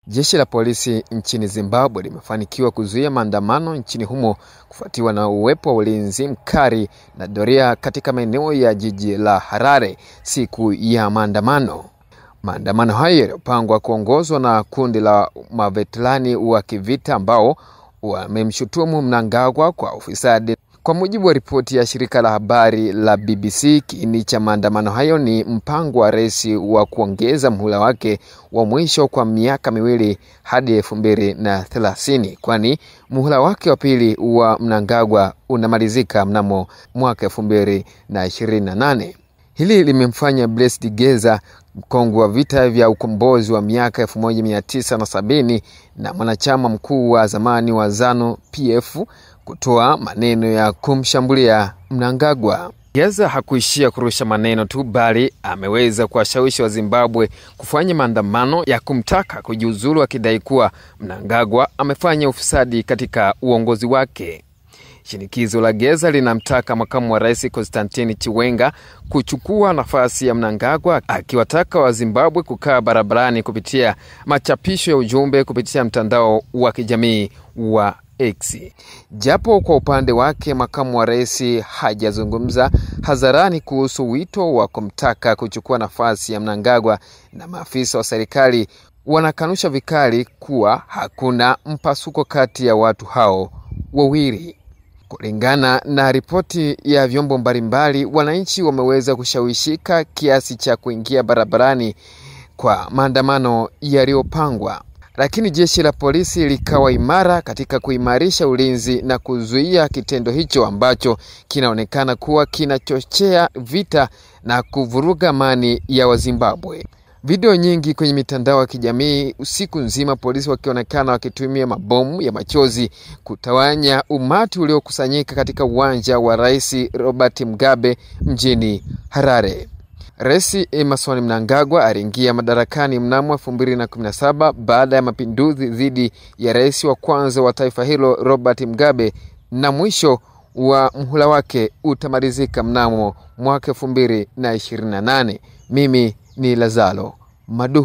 Jeshi la polisi nchini Zimbabwe limefanikiwa kuzuia maandamano nchini humo kufuatiwa na uwepo wa ulinzi mkali na doria katika maeneo ya jiji la Harare siku ya maandamano. Maandamano hayo yalipangwa kuongozwa na kundi la maveterani wa kivita ambao wamemshutumu Mnangagwa kwa ufisadi. Kwa mujibu wa ripoti ya shirika la habari la BBC, kiini cha maandamano hayo ni mpango wa rais wa kuongeza muhula wake wa mwisho kwa miaka miwili hadi 2030, kwani muhula wake wa pili wa Mnangagwa unamalizika mnamo mwaka 2028. Hili limemfanya Blessed Geza, mkongwe wa vita vya ukombozi wa miaka 1970 na mwanachama mkuu wa zamani wa ZANU-PF, kutoa maneno ya kumshambulia Mnangagwa. Geza hakuishia kurusha maneno tu, bali ameweza kuwashawishi wa Zimbabwe kufanya maandamano ya kumtaka kujiuzulu, akidai kuwa Mnangagwa amefanya ufisadi katika uongozi wake. Shinikizo la Geza linamtaka makamu wa rais Constantine Chiwenga kuchukua nafasi ya Mnangagwa, akiwataka wa Zimbabwe kukaa barabarani kupitia machapisho ya ujumbe kupitia mtandao wa kijamii wa X. Japo kwa upande wake makamu wa rais hajazungumza hadharani kuhusu wito wa kumtaka kuchukua nafasi ya Mnangagwa, na maafisa wa serikali wanakanusha vikali kuwa hakuna mpasuko kati ya watu hao wawili. Kulingana na ripoti ya vyombo mbalimbali, wananchi wameweza kushawishika kiasi cha kuingia barabarani kwa maandamano yaliyopangwa, lakini jeshi la polisi likawa imara katika kuimarisha ulinzi na kuzuia kitendo hicho ambacho kinaonekana kuwa kinachochea vita na kuvuruga amani ya Wazimbabwe. Video nyingi kwenye mitandao ya kijamii usiku nzima, polisi wakionekana wakitumia mabomu ya machozi kutawanya umati uliokusanyika katika uwanja wa Rais Robert Mugabe mjini Harare. Rais Emmerson Mnangagwa aliingia madarakani mnamo 2017 baada ya mapinduzi dhidi ya rais wa kwanza wa taifa hilo Robert Mugabe, na mwisho wa muhula wake utamalizika mnamo mwaka 2028. Mimi ni Lazaro Madu.